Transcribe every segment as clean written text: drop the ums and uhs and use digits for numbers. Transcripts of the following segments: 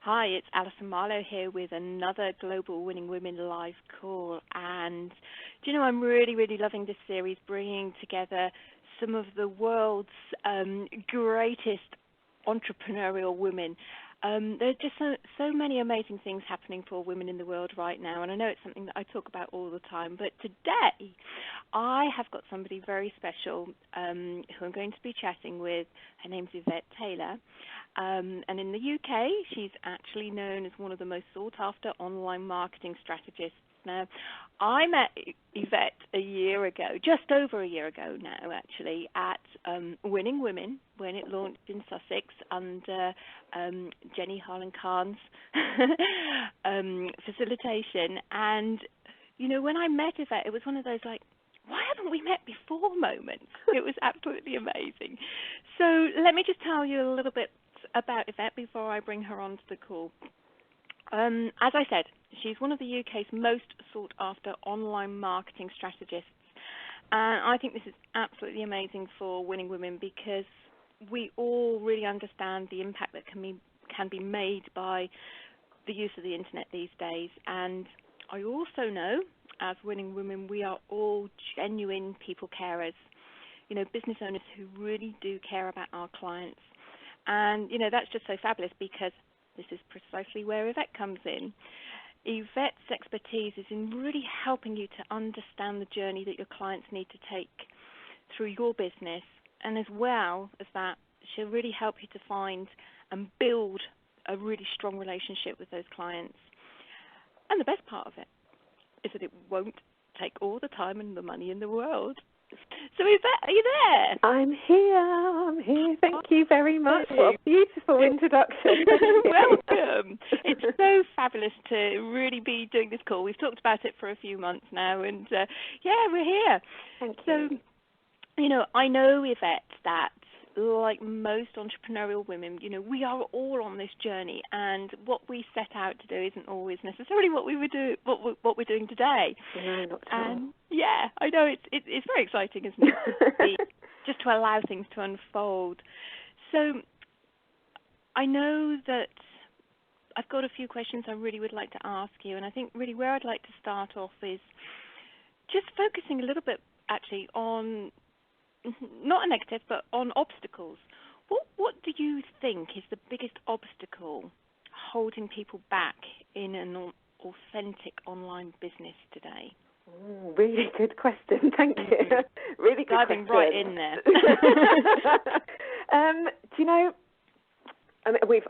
Hi, it's Alison Marlowe here with another Global Winning Women live call. And do you know, I'm really loving this series, bringing together some of the world's greatest entrepreneurial women. There's just so many amazing things happening for women in the world right now, and I know it's something that I talk about all the time, but today I have got somebody very special who I'm going to be chatting with. Her name's Yvette Taylor, and in the UK she's actually known as one of the most sought-after online marketing strategists. Now, I met Yvette a year ago, just over a year ago now, actually, at Winning Women when it launched in Sussex under Jenny Harlan-Kahn's facilitation. And, you know, when I met Yvette, it was one of those, like, why haven't we met before moments? It was absolutely amazing. So let me just tell you a little bit about Yvette before I bring her onto the call. As I said, she's one of the UK's most sought-after online marketing strategists. And I think this is absolutely amazing for Winning Women because we all really understand the impact that can be made by the use of the internet these days. And I also know, as Winning Women, we are all genuine people carers, you know, business owners who really do care about our clients. And, you know, that's just so fabulous because this is precisely where Yvette comes in. Yvette's expertise is in really helping you to understand the journey that your clients need to take through your business. And as well as that, she'll really help you to find and build a really strong relationship with those clients. And the best part of it is that it won't take all the time and the money in the world. So Yvette, are you there? I'm here. Thank you very much. What a beautiful introduction. Welcome. It's so fabulous to really be doing this call. We've talked about it for a few months now, and yeah, we're here. Thank you. So, you know, I know, Yvette, that like most entrepreneurial women, you know, we are all on this journey, and what we set out to do isn't always necessarily what we would do, what we're doing today. No, not at all. Yeah, I know it's very exciting, isn't it? Just to allow things to unfold. So I know that I've got a few questions I really would like to ask you, and I think really where I'd like to start off is just focusing a little bit actually on not a negative, but on obstacles. What do you think is the biggest obstacle holding people back in an authentic online business today? Really good question. Thank you. Really good Diving question. right in there. Do you know? I mean, we've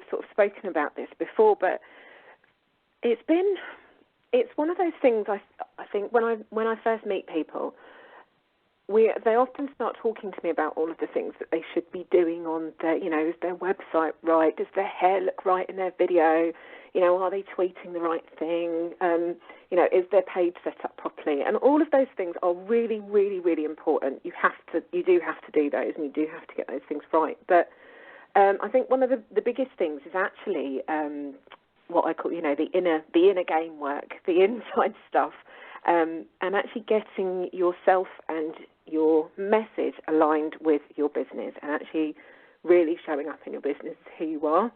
sort of spoken about this before, but it's one of those things. I think when I first meet people, they often start talking to me about all of the things that they should be doing on their, you know, is their website right? Does their hair look right in their video? You know, are they tweeting the right thing? You know, is their page set up properly? And all of those things are really, really, really important. You do have to do those, and you do have to get those things right. But I think one of the biggest things is actually what I call, you know, the inner game work, the inside stuff, and actually getting yourself and your message aligned with your business, and actually really showing up in your business as who you are.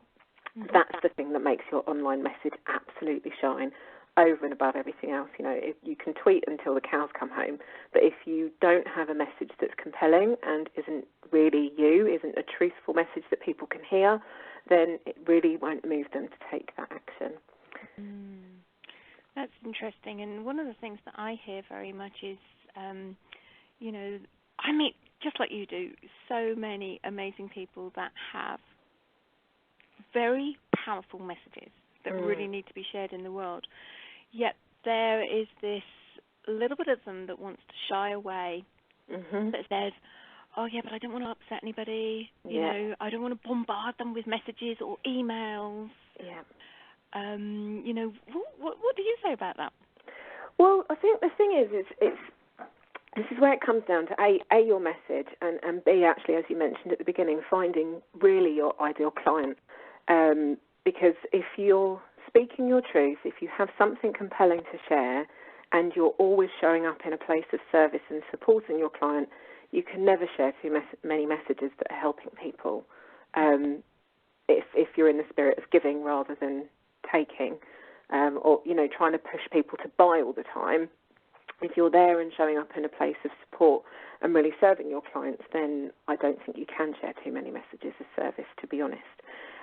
Mm-hmm. That's the thing that makes your online message absolutely shine over and above everything else. You know, you can tweet until the cows come home, but if you don't have a message that's compelling and isn't really you, isn't a truthful message that people can hear, then it really won't move them to take that action. That's interesting. And one of the things that I hear very much is, you know, I meet, just like you do, so many amazing people that have very powerful messages that really need to be shared in the world. Yet there is this little bit of them that wants to shy away, that says, oh, yeah, but I don't want to upset anybody. You know, I don't want to bombard them with messages or emails. Yeah. You know, what do you say about that? Well, I think the thing is this is where it comes down to A, your message, and B, actually, as you mentioned at the beginning, finding really your ideal client. Because if you're speaking your truth, if you have something compelling to share, and you're always showing up in a place of service and supporting your client, you can never share too many messages that are helping people. if you're in the spirit of giving rather than taking, or, you know, trying to push people to buy all the time. If you're there and showing up in a place of support and really serving your clients, then I don't think you can share too many messages of service, to be honest.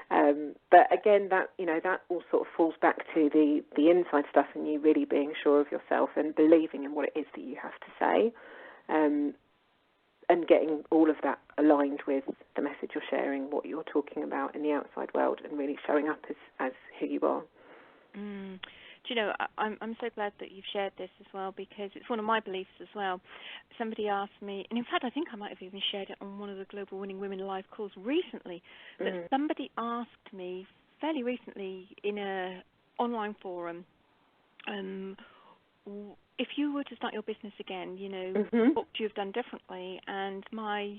But again, that, you know, that all sort of falls back to the inside stuff and you really being sure of yourself and believing in what it is that you have to say, and getting all of that aligned with the message you're sharing, what you're talking about in the outside world, and really showing up as who you are. Do you know, I'm so glad that you've shared this as well, because it's one of my beliefs as well. Somebody asked me, and in fact I think I might have even shared it on one of the Global Winning Women live calls recently, but somebody asked me fairly recently in a online forum, if you were to start your business again, you know, what would you have done differently? And my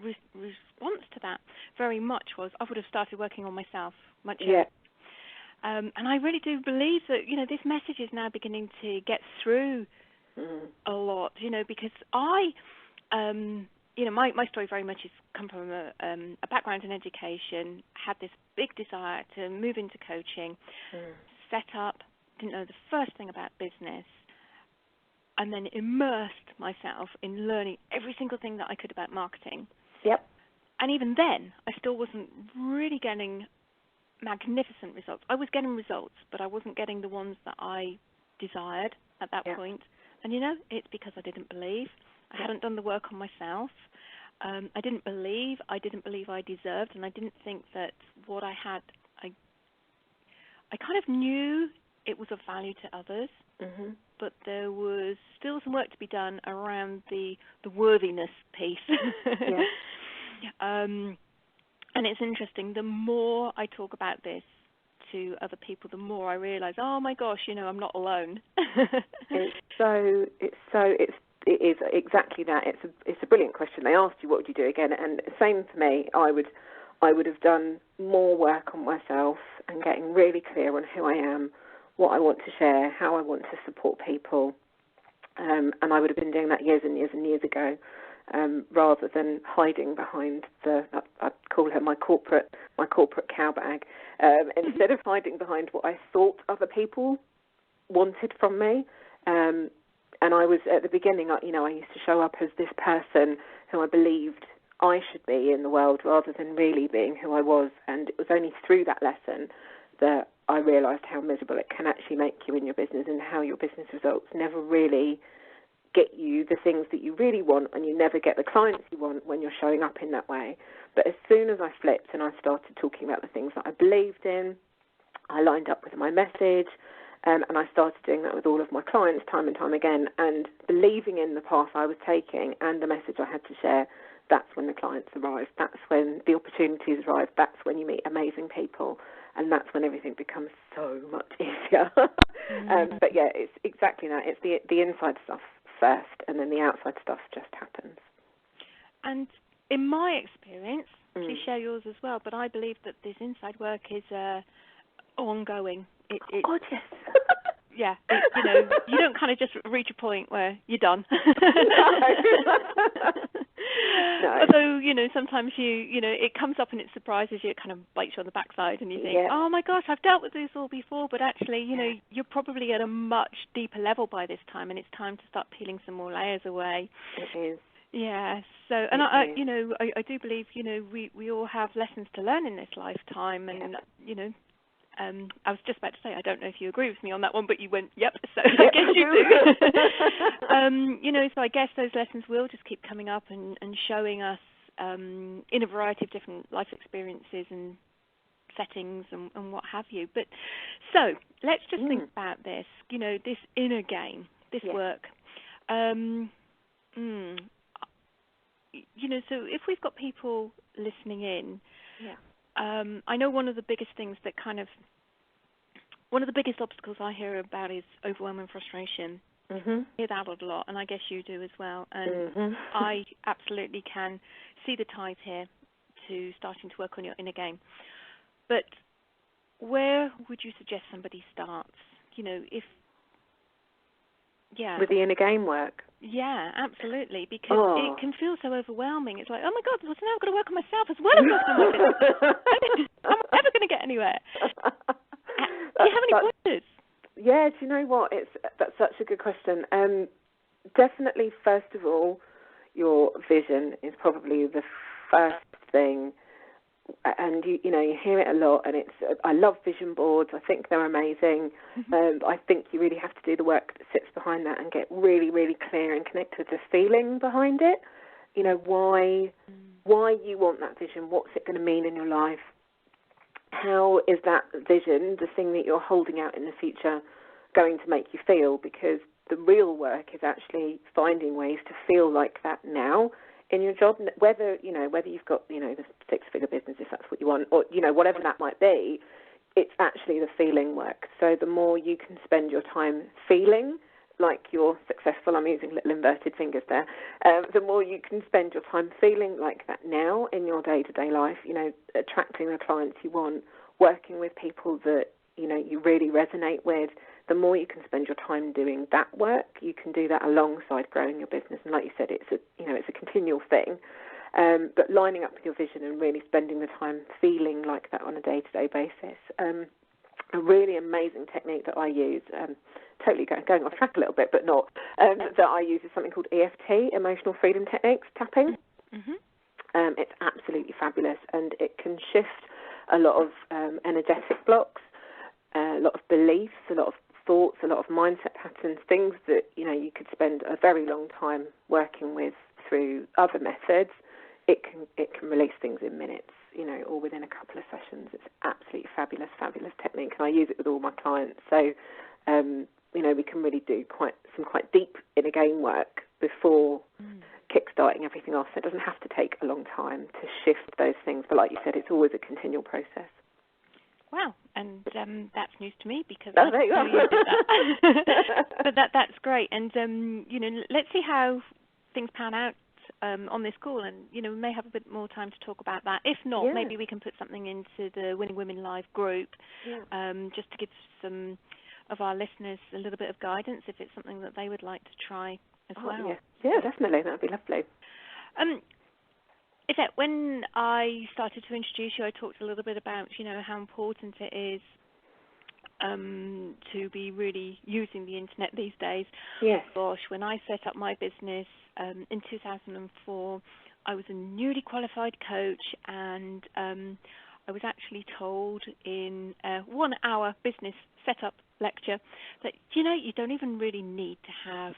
response to that very much was, I would have started working on myself much earlier. And I really do believe that, you know, this message is now beginning to get through a lot, you know, because I, you know, my story very much has come from a background in education, had this big desire to move into coaching, set up, didn't know the first thing about business, and then immersed myself in learning every single thing that I could about marketing. And even then, I still wasn't really getting magnificent results. I was getting results, but I wasn't getting the ones that I desired at that point. And, you know, it's because I didn't believe. I hadn't done the work on myself. I didn't believe I deserved, and I didn't think that what I had, I kind of knew it was of value to others, but there was still some work to be done around the worthiness piece. And it's interesting, the more I talk about this to other people, the more I realise, oh my gosh, you know, I'm not alone. It is exactly that. It's a brilliant question. They asked you, what would you do again? And same for me. I would have done more work on myself and getting really clear on who I am, what I want to share, how I want to support people. And I would have been doing that years and years and years ago. Rather than hiding behind I call her my corporate cow bag, instead of hiding behind what I thought other people wanted from me. And I was, at the beginning, you know, I used to show up as this person who I believed I should be in the world rather than really being who I was. And it was only through that lesson that I realised how miserable it can actually make you in your business, and how your business results never really get you the things that you really want, and you never get the clients you want when you're showing up in that way. But as soon as I flipped and I started talking about the things that I believed in, I lined up with my message, and I started doing that with all of my clients time and time again, and believing in the path I was taking and the message I had to share, that's when the clients arrive. That's when the opportunities arrive. That's when you meet amazing people, and that's when everything becomes so much easier. But yeah, it's exactly that. It's the inside stuff first, and then the outside stuff just happens. And in my experience, please share yours as well, but I believe that this inside work is ongoing. God, yes. Yeah, you know, you don't kind of just reach a point where you're done. No. Although, you know, sometimes you know, it comes up and it surprises you, it kind of bites you on the backside, and you think, oh my gosh, I've dealt with this all before, but actually, you know, you're probably at a much deeper level by this time, and it's time to start peeling some more layers away. It is. Yeah, so, and I you know, I do believe, you know, we all have lessons to learn in this lifetime, and, you know, I was just about to say, I don't know if you agree with me on that one, but you went, yep, so I guess you do. You know, so I guess those lessons will just keep coming up and showing us in a variety of different life experiences and settings and what have you. But so let's just think about this, you know, this inner game, this work. You know, so if we've got people listening in, I know one of the biggest things that one of the biggest obstacles I hear about is overwhelming frustration. I hear that a lot, and I guess you do as well. And I absolutely can see the ties here to starting to work on your inner game. But where would you suggest somebody starts? You know, with the inner game work. Yeah, absolutely, because it can feel so overwhelming. It's like, oh my God, well, now I've got to work on myself as well as working on my business. do you know what? That's such a good question. Definitely, first of all, your vision is probably the first thing, and you hear it a lot. And I love vision boards. I think they're amazing. I think you really have to do the work that sits behind that and get really, really clear and connect with the feeling behind it. Why you want that vision? What's it going to mean in your life? How is that vision, the thing that you're holding out in the future, going to make you feel? Because the real work is actually finding ways to feel like that now in your job, whether you've got, the six-figure business, if that's what you want, or, whatever that might be, it's actually the feeling work. So the more you can spend your time feeling like you're successful, I'm using little inverted fingers there, the more you can spend your time feeling like that now in your day-to-day life, attracting the clients you want, working with people that, you really resonate with, the more you can spend your time doing that work, you can do that alongside growing your business. And like you said, it's a continual thing. But lining up with your vision and really spending the time feeling like that on a day-to-day basis. A really amazing technique that I use, totally going off track a little bit, but not, that I use is something called EFT, Emotional Freedom Techniques, tapping. Mm-hmm. It's absolutely fabulous, and it can shift a lot of energetic blocks, a lot of beliefs, a lot of thoughts, a lot of mindset patterns, things that, you could spend a very long time working with through other methods. It can release things in minutes, or within a couple of sessions. It's absolutely fabulous technique, and I use it with all my clients. So, we can really do quite deep inner game work before kickstarting everything off. So it doesn't have to take a long time to shift those things. But like you said, it's always a continual process. Wow, and that's news to me because there you go. You did that. But that's great, and let's see how things pan out on this call, and we may have a bit more time to talk about that. If not, maybe we can put something into the Winning Women Live group, just to give some of our listeners a little bit of guidance if it's something that they would like to try as well. Yeah, definitely, that would be lovely. Yvette, when I started to introduce you, I talked a little bit about, how important it is to be really using the internet these days. Yes. Gosh, when I set up my business in 2004, I was a newly qualified coach, and I was actually told in a 1-hour business setup lecture that, you don't even really need to have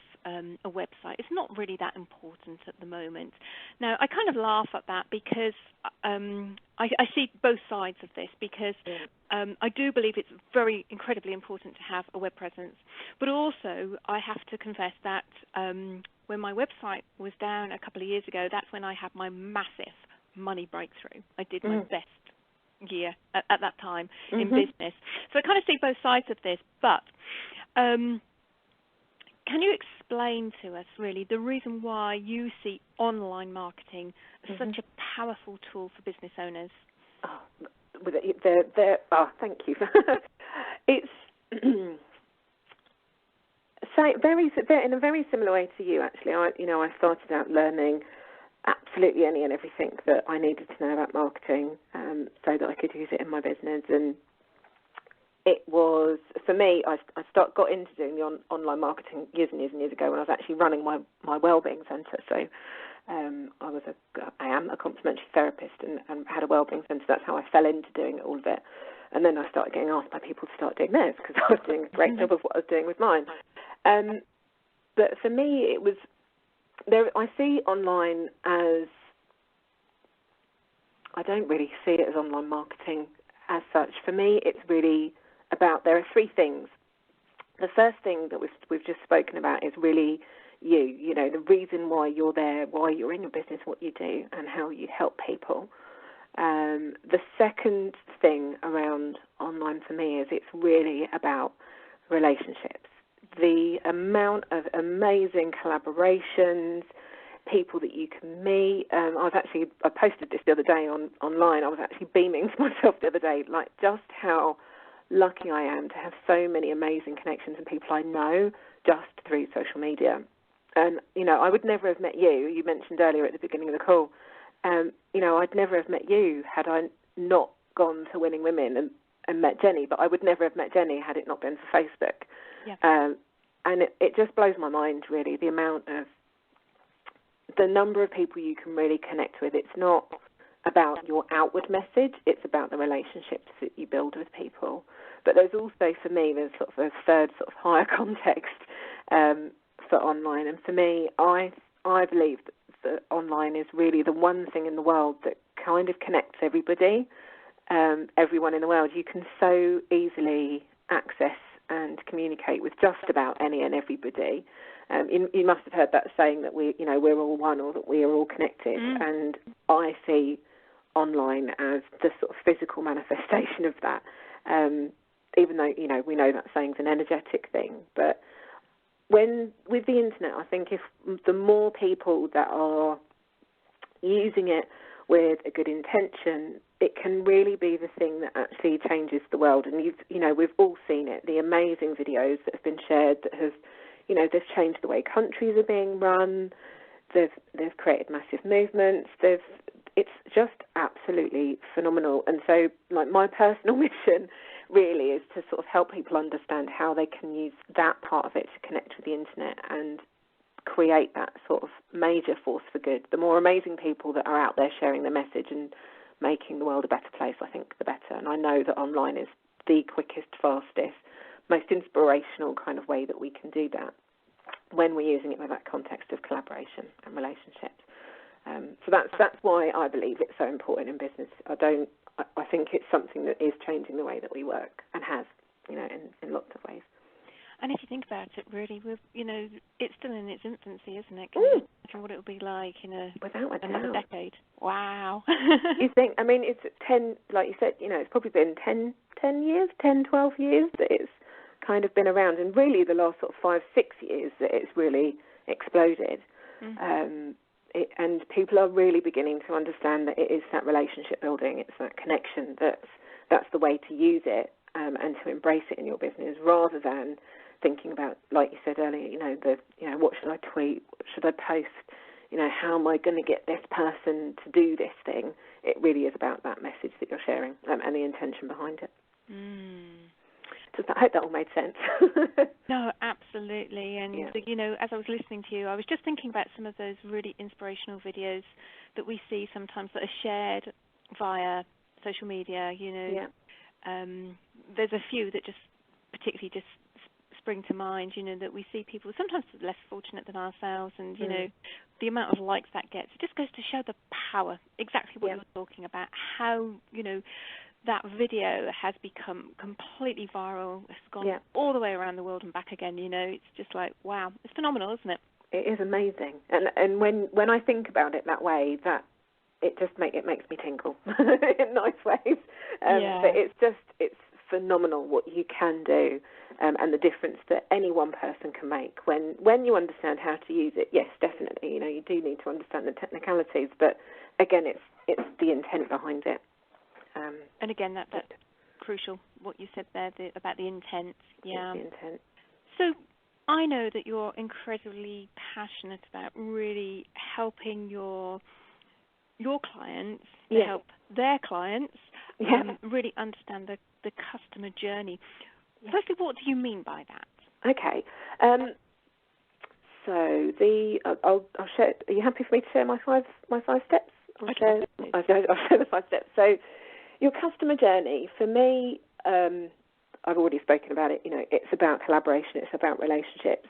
a website. It's not really that important at the moment. Now, I kind of laugh at that because I see both sides of this, because I do believe it's very incredibly important to have a web presence. But also, I have to confess that when my website was down a couple of years ago, that's when I had my massive money breakthrough. I did my best year at that time in business. So I kind of see both sides of this, but can you explain to us really the reason why you see online marketing as such a powerful tool for business owners? Thank you. It's in a very similar way to you, actually. I started out learning absolutely any and everything that I needed to know about marketing, so that I could use it in my business. And it was, for me, I got into doing the online marketing years and years ago when I was actually running my wellbeing centre. So I am a complementary therapist and had a wellbeing centre. That's how I fell into doing all of it. And then I started getting asked by people to start doing theirs because I was doing a great job of what I was doing with mine. But for me, it was I see online as, I don't really see it as online marketing as such. For me, it's really about, there are three things. The first thing that we've just spoken about is really you, the reason why you're there, why you're in your business, what you do, and how you help people. The second thing around online for me is it's really about relationships. The amount of amazing collaborations, people that you can meet. I posted this the other day online. I was actually beaming to myself the other day, like just how lucky I am to have so many amazing connections and people I know just through social media. And, I would never have met you. You mentioned earlier at the beginning of the call, I'd never have met you had I not gone to Winning Women and met Jenny, but I would never have met Jenny had it not been for Facebook. And it just blows my mind, really, the number of people you can really connect with. It's not about your outward message, it's about the relationships that you build with people. But there's also, for me, there's sort of a third sort of higher context for online. And for me, I believe that online is really the one thing in the world that kind of connects everybody, everyone in the world. You can so easily access and communicate with just about any and everybody. You must have heard that saying that we're all one, or that we are all connected. And I see online as the sort of physical manifestation of that. Even though we know that saying's an energetic thing, but with the internet, I think if the more people that are using it with a good intention, it can really be the thing that actually changes the world. And we've all seen it, the amazing videos that have been shared that have, they've changed the way countries are being run. They've created massive movements. It's just absolutely phenomenal. And so, like, my personal mission really is to sort of help people understand how they can use that part of it to connect with the internet and create that sort of major force for good. The more amazing people that are out there sharing their message and making the world a better place, I think the better. And I know that online is the quickest, fastest, most inspirational kind of way that we can do that when we're using it with that context of collaboration and relationships. So that's why I believe it's so important in business. I think it's something that is changing the way that we work, and has, in lots of ways. And if you think about it, really, it's still in its infancy, isn't it? Can you imagine what it will be like in another decade? Wow. You think, it's 10, like you said, it's probably been 10 years, 10, 12 years that it's kind of been around, and really the last sort of 5, 6 years that it's really exploded. And people are really beginning to understand that it is that relationship building, it's that connection, that's the way to use it, and to embrace it in your business, rather than thinking about, like you said earlier, what should I tweet, what should I post, how am I going to get this person to do this thing. It really is about that message that you're sharing, and the intention behind it. I hope that all made sense. No, absolutely. And, as I was listening to you, I was just thinking about some of those really inspirational videos that we see sometimes that are shared via social media. There's a few that just particularly just spring to mind, that we see people sometimes less fortunate than ourselves, and, the amount of likes that gets. It just goes to show the power, exactly what you were talking about, how, that video has become completely viral. It's gone all the way around the world and back again. It's just like, wow, it's phenomenal, isn't it? It is amazing. And when I think about it that way, that it makes me tingle in nice ways. But it's phenomenal what you can do, and the difference that any one person can make when you understand how to use it. Yes, definitely. You do need to understand the technicalities, but again, it's the intent behind it. And again, that's crucial, what you said there about the intent. Yeah. The intent. So I know that you're incredibly passionate about really helping your clients to help their clients really understand the customer journey. Firstly, what do you mean by that? Okay. So I'll share. Are you happy for me to share my five steps? I'll share the 5 steps. So, your customer journey, for me, I've already spoken about it, it's about collaboration, it's about relationships.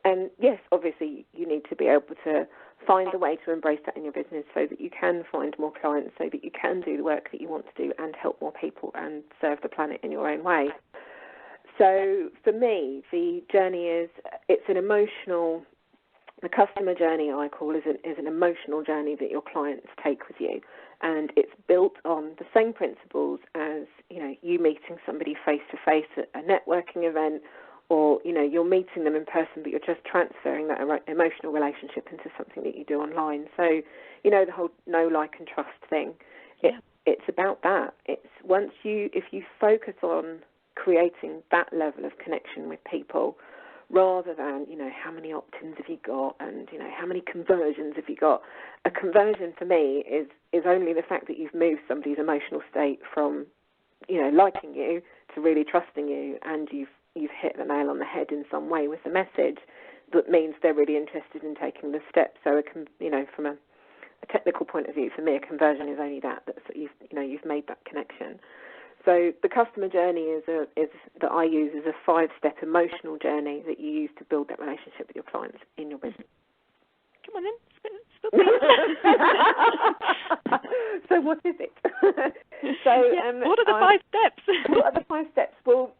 And yes, obviously, you need to be able to find a way to embrace that in your business so that you can find more clients, so that you can do the work that you want to do and help more people and serve the planet in your own way. So for me, the journey the customer journey, I call, is an emotional journey that your clients take with you. And it's built on the same principles as, you meeting somebody face-to-face at a networking event, or, you're meeting them in person, but you're just transferring that emotional relationship into something that you do online. So, the whole know, like, and trust thing, it's about that. It's if you focus on creating that level of connection with people, rather than, how many opt-ins have you got and, how many conversions have you got. A conversion for me is only the fact that you've moved somebody's emotional state from, liking you to really trusting you, and you've you've hit the nail on the head in some way with the message. That means they're really interested in taking the step. So, from a technical point of view, for me, a conversion is only that you've made that connection. So the customer journey is that I use is a 5-step emotional journey that you use to build that relationship with your clients in your business. Come on then. So what is it? What are the 5 steps? What are the 5 steps? Well,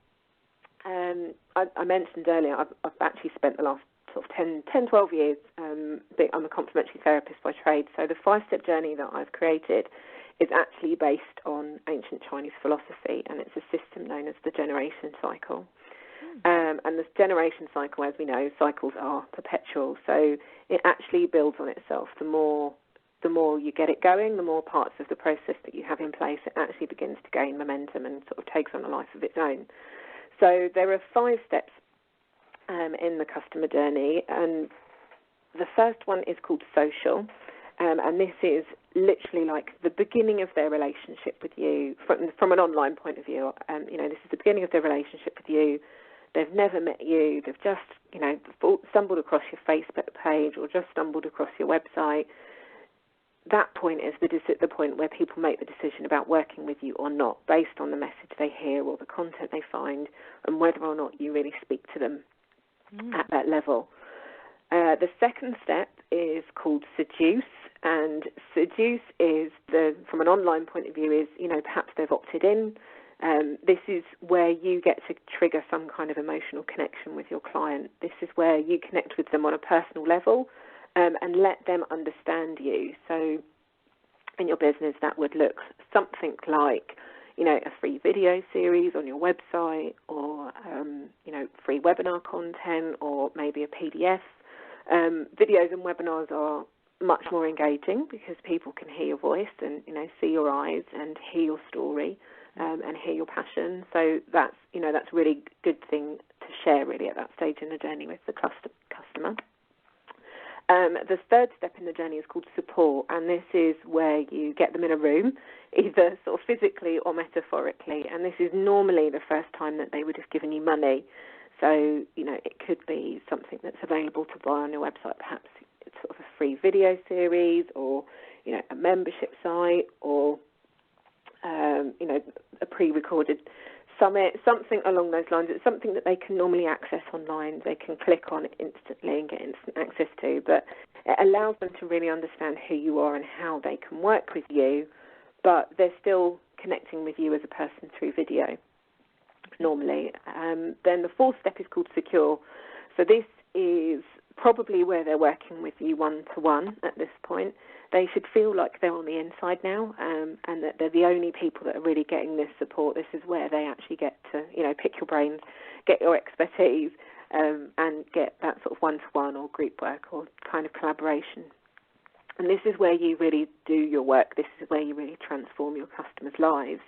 I mentioned earlier, I've actually spent the last sort of 10, 12 years. I'm a complementary therapist by trade. So the 5-step journey that I've created is actually based on ancient Chinese philosophy, and it's a system known as the generation cycle. And this generation cycle, as we know, cycles are perpetual. So it actually builds on itself. The more you get it going, the more parts of the process that you have in place, it actually begins to gain momentum and sort of takes on a life of its own. So there are 5 steps in the customer journey, and the first one is called social, and this is literally like the beginning of their relationship with you from an online point of view. This is the beginning of their relationship with you. They've never met you. They've just, stumbled across your Facebook page or just stumbled across your website. That point is the point where people make the decision about working with you or not, based on the message they hear or the content they find, and whether or not you really speak to them at that level. The second step is called seduce, and seduce is from an online point of view is, perhaps they've opted in. This is where you get to trigger some kind of emotional connection with your client. This is where you connect with them on a personal level and let them understand you. So in your business, that would look something like, a free video series on your website, or, free webinar content, or maybe a PDF. Videos and webinars are much more engaging because people can hear your voice and, see your eyes and hear your story and hear your passion. So that's a really good thing to share really at that stage in the journey with the customer. The third step in the journey is called support, and this is where you get them in a room, either sort of physically or metaphorically, and this is normally the first time that they would have given you money. So, it could be something that's available to buy on your website. Perhaps it's sort of a free video series, or, a membership site, or, a pre-recorded summit, something along those lines. It's something that they can normally access online. They can click on it instantly and get instant access to, but it allows them to really understand who you are and how they can work with you, but they're still connecting with you as a person through video normally. Then the fourth step is called secure. So this is probably where they're working with you one-to-one at this point. They should feel like they're on the inside now, and that they're the only people that are really getting this support. This is where they actually get to, pick your brains, get your expertise, and get that sort of one-to-one or group work or kind of collaboration. And this is where you really do your work. This is where you really transform your customers' lives.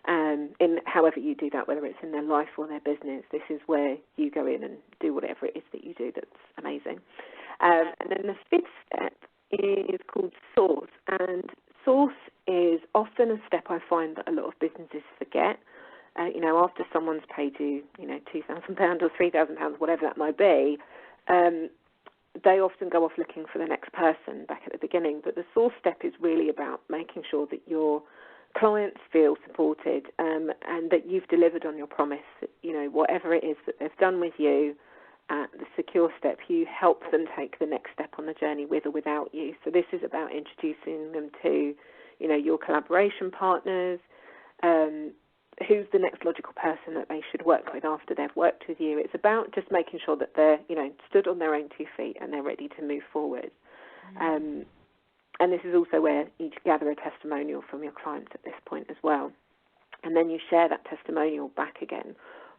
In however you do that, whether it's in their life or their business, this is where you go in and do whatever it is that you do that's amazing. And then the fifth step is called source, and source is often a step I find that a lot of businesses forget. After someone's paid you, £2,000 or £3,000, whatever that might be, they often go off looking for the next person back at the beginning. But the source step is really about making sure that your clients feel supported, and that you've delivered on your promise. Whatever it is that they've done with you at the secure step, you help them take the next step on the journey with or without you. So this is about introducing them to, your collaboration partners, who's the next logical person that they should work with after they've worked with you. It's about just making sure that they're, stood on their own 2 feet and they're ready to move forward. And this is also where you gather a testimonial from your clients at this point as well. And then you share that testimonial back again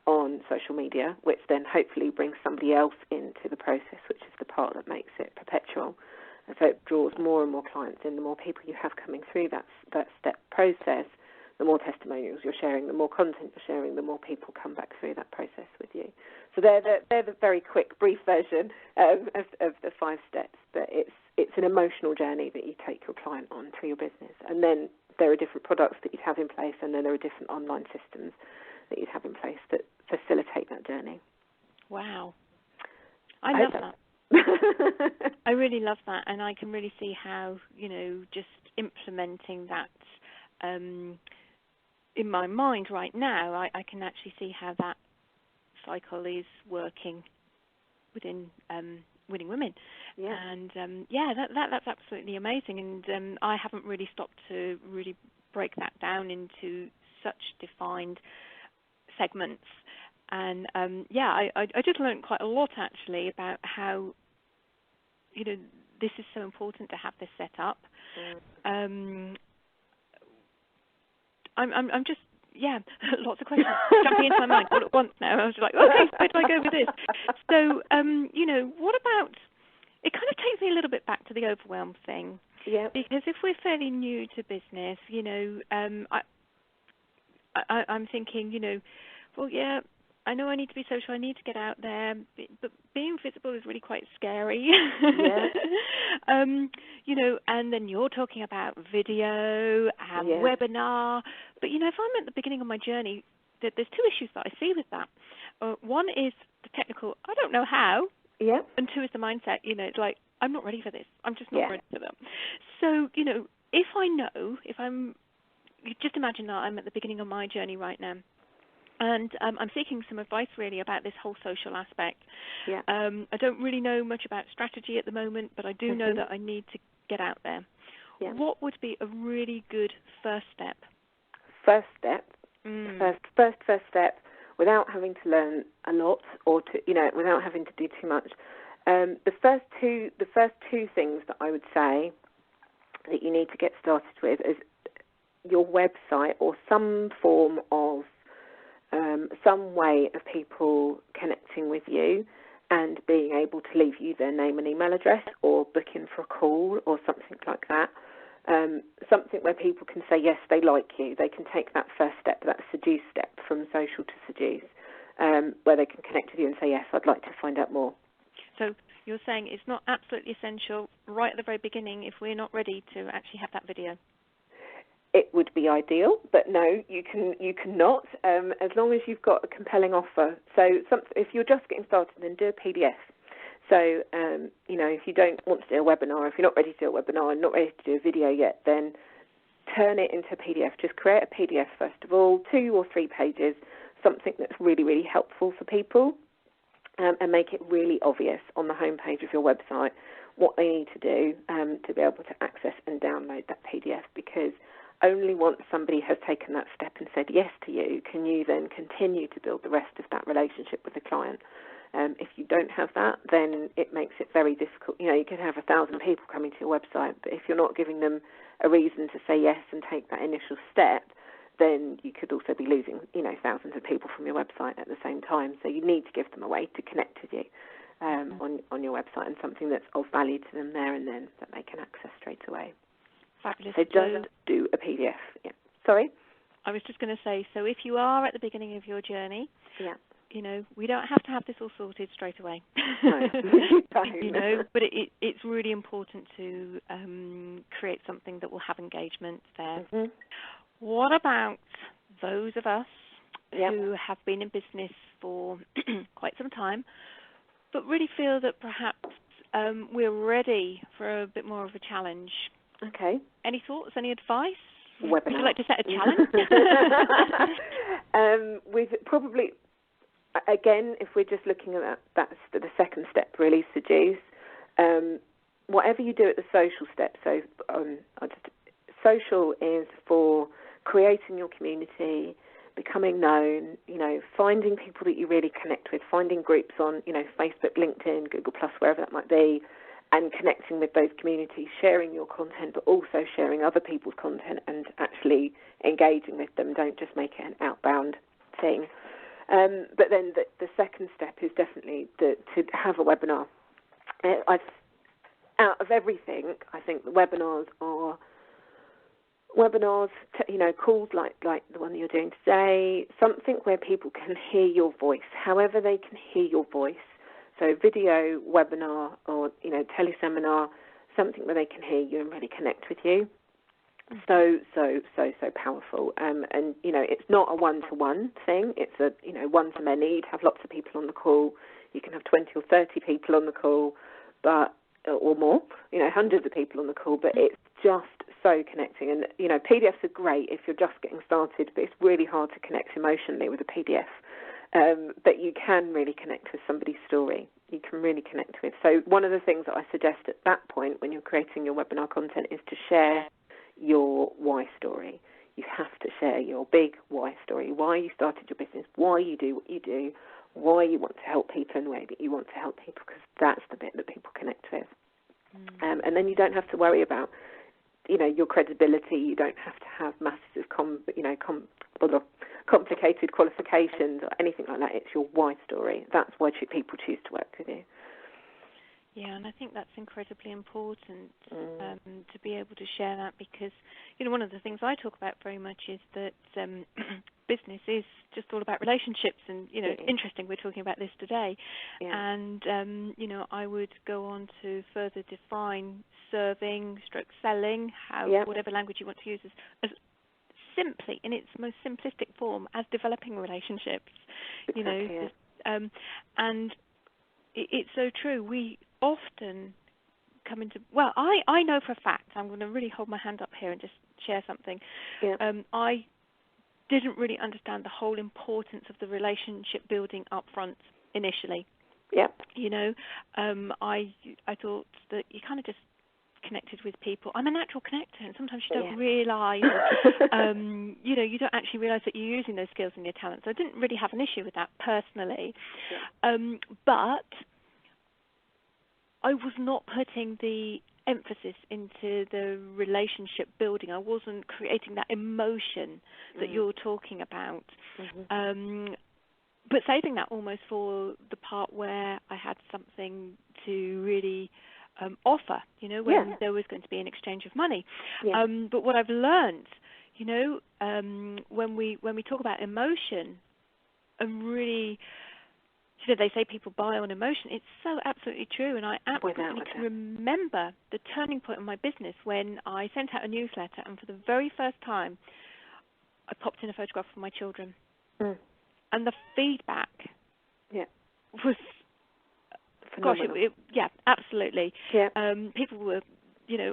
on social media, which then hopefully brings somebody else into the process, which is the part that makes it perpetual. And so it draws more and more clients in. The more people you have coming through that step process, the more testimonials you're sharing, the more content you're sharing, the more people come back through that process with you. So they're the very quick, brief version of the 5 steps, but it's an emotional journey that you take your client on through your business. And then there are different products that you have in place, and then there are different online systems that you'd have in place that facilitate that journey. Wow. I love that. I really love that, and I can really see how, just implementing that in my mind right now, I can actually see how that cycle is working within Winning Women. Yeah. And that's absolutely amazing, and I haven't really stopped to really break that down into such defined segments. And I just learned quite a lot actually about how this is so important to have this set up. I'm just lots of questions jumping into my mind all at once now. I was like, okay, where do I go with this? So what about? It kind of takes me a little bit back to the overwhelm thing. Yeah. Because if we're fairly new to business, I'm thinking, well, yeah, I know I need to be social, I need to get out there, but being visible is really quite scary. Yeah. And then you're talking about video and webinar. But, if I'm at the beginning of my journey, there's two issues that I see with that. One is the technical, I don't know how. Yeah. And two is the mindset, it's like, I'm not ready for this. I'm just not ready for them. So, if I'm, just imagine that I'm at the beginning of my journey right now. And I'm seeking some advice really about this whole social aspect. Yeah. I don't really know much about strategy at the moment, but I do know that I need to get out there. Yeah. What would be a really good first step? First step, first step, without having to learn a lot or without having to do too much. The first two things that I would say that you need to get started with is your website or some form of some way of people connecting with you and being able to leave you their name and email address or book in for a call or something like that. Something where people can say, yes, they like you. They can take that first step, that seduce step from social to seduce, where they can connect with you and say, yes, I'd like to find out more. So you're saying it's not absolutely essential right at the very beginning if we're not ready to actually have that video? It would be ideal, but no, you cannot, as long as you've got a compelling offer. So if you're just getting started, then do a PDF. So, if you don't want to do a webinar, if you're not ready to do a webinar and not ready to do a video yet, then turn it into a PDF. Just create a PDF first of all, 2 or 3 pages, something that's really, really helpful for people, and make it really obvious on the homepage of your website what they need to do to be able to access and download that PDF, because only once somebody has taken that step and said yes to you can you then continue to build the rest of that relationship with the client. If you don't have that, then it makes it very difficult. You can have 1,000 people coming to your website, but if you're not giving them a reason to say yes and take that initial step, then you could also be losing, thousands of people from your website at the same time. So you need to give them a way to connect with you on your website, and something that's of value to them there and then that they can access straight away. Fabulous. So just do a PDF. Yeah. Sorry? I was just going to say, so if you are at the beginning of your journey, we don't have to have this all sorted straight away. No. But it's really important to create something that will have engagement there. Mm-hmm. What about those of us who have been in business for quite some time, but really feel that perhaps we're ready for a bit more of a challenge? Okay. Any thoughts? Any advice? Webinar. Would you like to set a challenge? We've probably, again, if we're just looking at that's the second step, really, seduce. Whatever you do at the social step, so social is for creating your community, becoming known, finding people that you really connect with, finding groups on, Facebook, LinkedIn, Google+, wherever that might be, and connecting with those communities, sharing your content, but also sharing other people's content and actually engaging with them. Don't just make it an outbound thing. But then the second step is definitely to have a webinar. Out of everything, I think the webinars, calls like the one that you're doing today, something where people can hear your voice, however they can hear your voice. So video, webinar, or, teleseminar, something where they can hear you and really connect with you. So powerful. And, it's not a one-to-one thing. It's a, one-to-many. You'd have lots of people on the call. You can have 20 or 30 people on the call, or more, hundreds of people on the call, but it's just so connecting. And, PDFs are great if you're just getting started, but it's really hard to connect emotionally with a PDF. But you can really connect with somebody's story. You can really connect with. So one of the things that I suggest at that point when you're creating your webinar content is to share your why story. You have to share your big why story, why you started your business, why you do what you do, why you want to help people in the way that you want to help people, because that's the bit that people connect with. And then you don't have to worry about, your credibility. You don't have to have massive, complicated qualifications or anything like that. It's your why story. That's why people choose to work with you. Yeah, and I think that's incredibly important to be able to share that, because, one of the things I talk about very much is that business is just all about relationships, and, it's interesting we're talking about this today. Yeah. And, I would go on to further define serving, stroke selling, whatever language you want to use, as simply, in its most simplistic form, as developing relationships. Exactly, and it's so true. We often come into, I know for a fact, I'm going to really hold my hand up here and just share something. Yeah. I didn't really understand the whole importance of the relationship building up front initially. Yeah. I thought that you kind of just connected with people. I'm a natural connector, and sometimes you don't realise, you don't actually realise that you're using those skills and your talents. So I didn't really have an issue with that personally. Yeah. But I was not putting the emphasis into the relationship building. I wasn't creating that emotion that you're talking about. But saving that almost for the part where I had something to really offer, when there was going to be an exchange of money. Yeah. But what I've learned, when we talk about emotion, and really, they say people buy on emotion. It's so absolutely true, and I absolutely can remember the turning point in my business when I sent out a newsletter, and for the very first time, I popped in a photograph of my children, and the feedback was, phenomenal. Gosh, absolutely. Yeah. People were,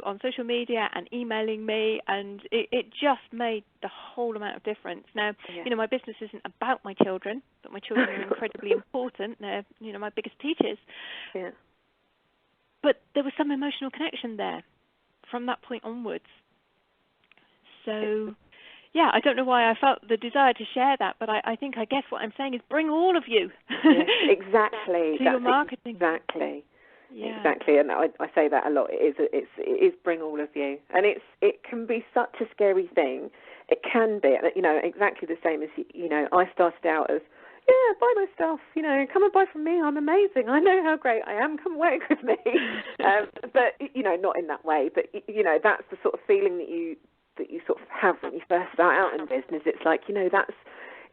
on social media and emailing me, and it just made the whole amount of difference. Now, my business isn't about my children, but my children are incredibly important. They're, my biggest teachers. Yeah. But there was some emotional connection there from that point onwards. So, I don't know why I felt the desire to share that, but I guess what I'm saying is bring all of you. Exactly. to your marketing. Exactly. Yeah. Exactly, and I say that a lot. It is bring all of you, and it can be such a scary thing. It can be, exactly the same as I started out as buy my stuff, come and buy from me. I'm amazing. I know how great I am. Come work with me. But not in that way. But that's the sort of feeling that you sort of have when you first start out in business. It's like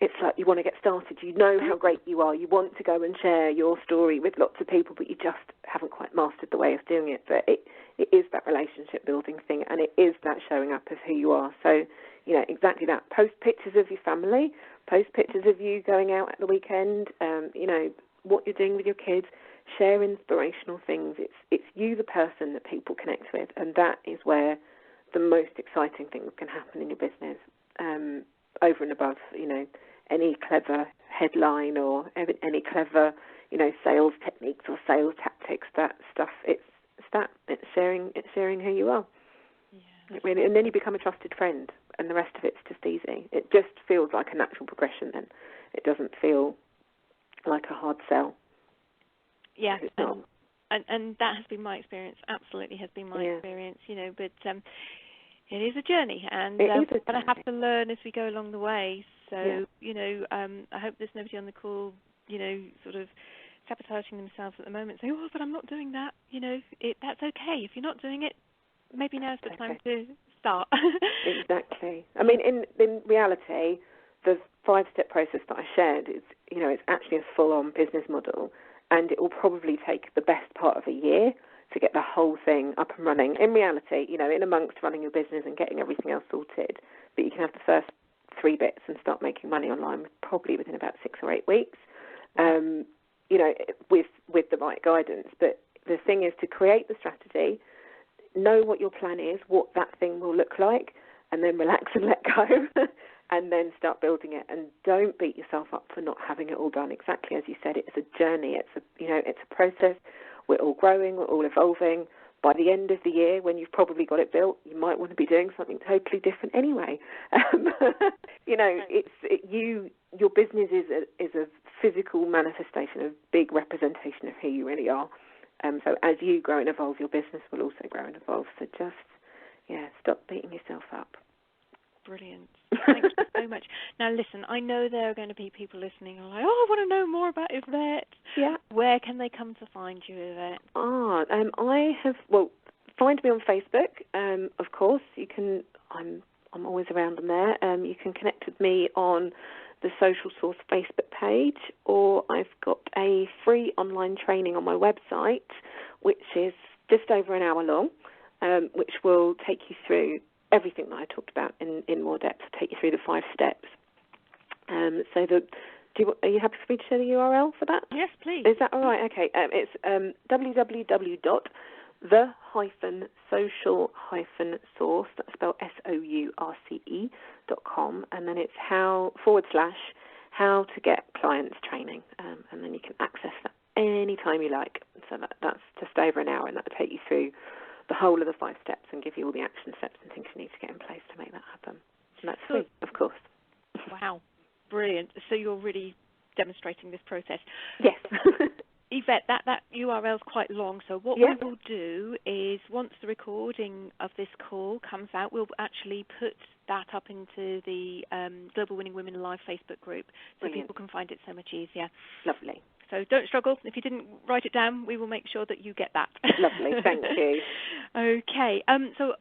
it's like you want to get started. You know how great you are. You want to go and share your story with lots of people, but you just haven't quite mastered the way of doing it. But it is that relationship building thing, and it is that showing up as who you are. So, exactly that. Post pictures of your family, post pictures of you going out at the weekend, what you're doing with your kids, share inspirational things. It's you, the person that people connect with, and that is where the most exciting things can happen in your business, over and above, any clever headline or any clever, sales techniques or sales tactics. That stuff, it's sharing who you are. Yeah, really, and then you become a trusted friend, and the rest of it's just easy. It just feels like a natural progression. Then it doesn't feel like a hard sell. Yeah, and that has been my experience. Absolutely has been my experience. But it is a journey, and but I have to learn as we go along the way. So I hope there's nobody on the call, sort of sabotaging themselves at the moment, saying, "Oh, but I'm not doing that." That's okay. If you're not doing it, maybe now's the time to start. Exactly. I mean, in reality, the 5-step process that I shared is, it's actually a full-on business model, and it will probably take the best part of a year to get the whole thing up and running. In reality, in amongst running your business and getting everything else sorted, but you can have the first 3 bits and start making money online probably within about 6 or 8 weeks, with the right guidance. But the thing is to create the strategy, know what your plan is, what that thing will look like, and then relax and let go, and then start building it. And don't beat yourself up for not having it all done. Exactly as you said, it's a journey. It's a process. We're all growing. We're all evolving. By the end of the year, when you've probably got it built, you might want to be doing something totally different anyway. Your business is a physical manifestation, a big representation of who you really are. So as you grow and evolve, your business will also grow and evolve. So just, stop beating yourself up. Brilliant. Thank you so much. Now, listen, I know there are going to be people listening who are like, I want to know more about Yvette. Yeah. Where can they come to find you, Yvette? Find me on Facebook, of course. You can, I'm always around on there. You can connect with me on the Social Source Facebook page, or I've got a free online training on my website, which is just over an hour long, which will take you through everything that I talked about in more depth, take you through the 5 steps. Are you happy for me to share the URL for that? Yes, please. Is that all right? Okay. It's www.the-social-source, that's spelled SOURCE.com, and then it's how to get clients training, and then you can access that any time you like. So that's just over an hour, and that'll take you through the whole of the 5 steps and give you all the action steps and things you need to get in place to make that happen. And that's free, of course. Wow, brilliant. So you're really demonstrating this process. Yes. Yvette, that URL is quite long, so what we will do is once the recording of this call comes out, we'll actually put that up into the Global Winning Women Live Facebook group so people can find it so much easier. Lovely. So don't struggle. If you didn't write it down, we will make sure that you get that. Lovely, thank you. Okay, so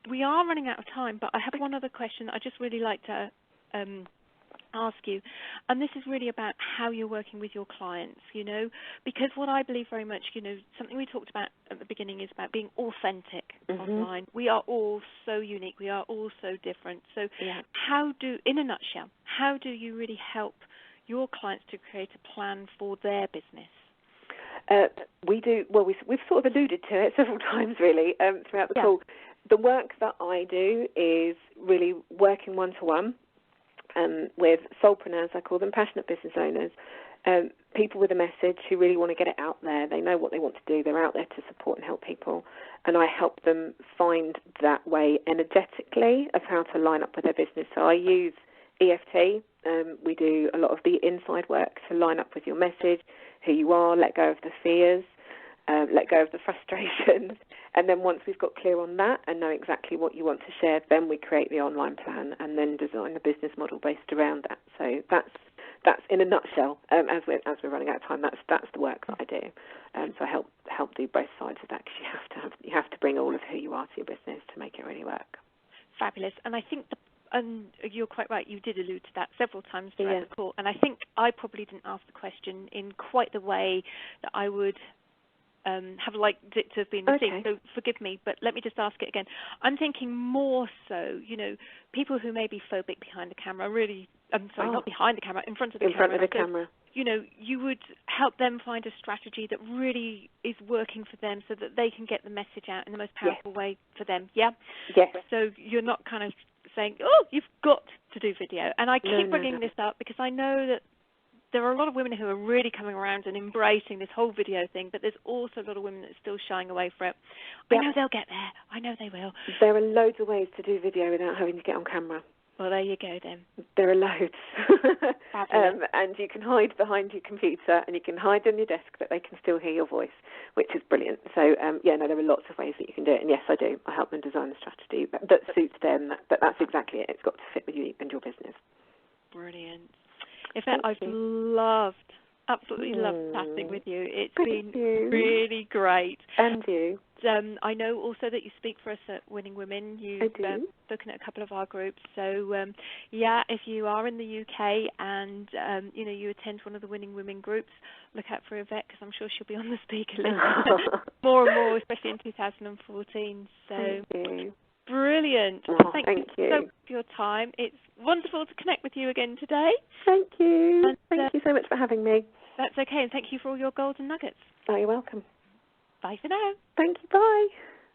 we are running out of time, but I have one other question I'd just really like to ask you, and this is really about how you're working with your clients, because what I believe very much, something we talked about at the beginning is about being authentic online. We are all so unique. We are all so different. So in a nutshell, how do you really help your clients to create a plan for their business? We do. Well, we've sort of alluded to it several times, really, throughout the call. The work that I do is really working one-to-one with soulpreneurs, I call them, passionate business owners, people with a message who really want to get it out there. They know what they want to do. They're out there to support and help people, and I help them find that way energetically of how to line up with their business. So I use EFT. We do a lot of the inside work to line up with your message, who you are, let go of the fears, let go of the frustrations, and then once we've got clear on that and know exactly what you want to share, then we create the online plan and then design a business model based around that. So that's in a nutshell. As we're running out of time, that's the work that I do. So I help do both sides of that, because you have to bring all of who you are to your business to make it really work. Fabulous. And I think and you're quite right, you did allude to that several times throughout the call, and I think I probably didn't ask the question in quite the way that I would have liked it to have been received, so forgive me, but let me just ask it again. I'm thinking more so, people who may be phobic behind the camera, not behind the camera, in front of the camera. In front of the camera. You would help them find a strategy that really is working for them so that they can get the message out in the most powerful way for them, Yes. So you're not kind of saying, you've got to do video. And I keep bringing this up because I know that there are a lot of women who are really coming around and embracing this whole video thing, but there's also a lot of women that are still shying away from it. I know they'll get there. I know they will. There are loads of ways to do video without having to get on camera. Well, there you go then. There are loads. And you can hide behind your computer and you can hide on your desk, but they can still hear your voice, which is brilliant. So, there are lots of ways that you can do it. And yes, I do. I help them design the strategy that suits them, but that's exactly it. It's got to fit with you and your business. Brilliant. Yvette, I've loved Absolutely loved chatting with you. It's Thank you. really great. And you. I know also that you speak for us at Winning Women. You've spoken at a couple of our groups. So, if you are in the UK and, you attend one of the Winning Women groups, look out for Yvette, because I'm sure she'll be on the speaker list more and more, especially in 2014. So, thank you. Brilliant. Oh, Thank you so much for your time. It's wonderful to connect with you again today. Thank you. And, thank you so much for having me. That's okay, and thank you for all your golden nuggets. Oh, you're welcome. Bye for now. Thank you. Bye.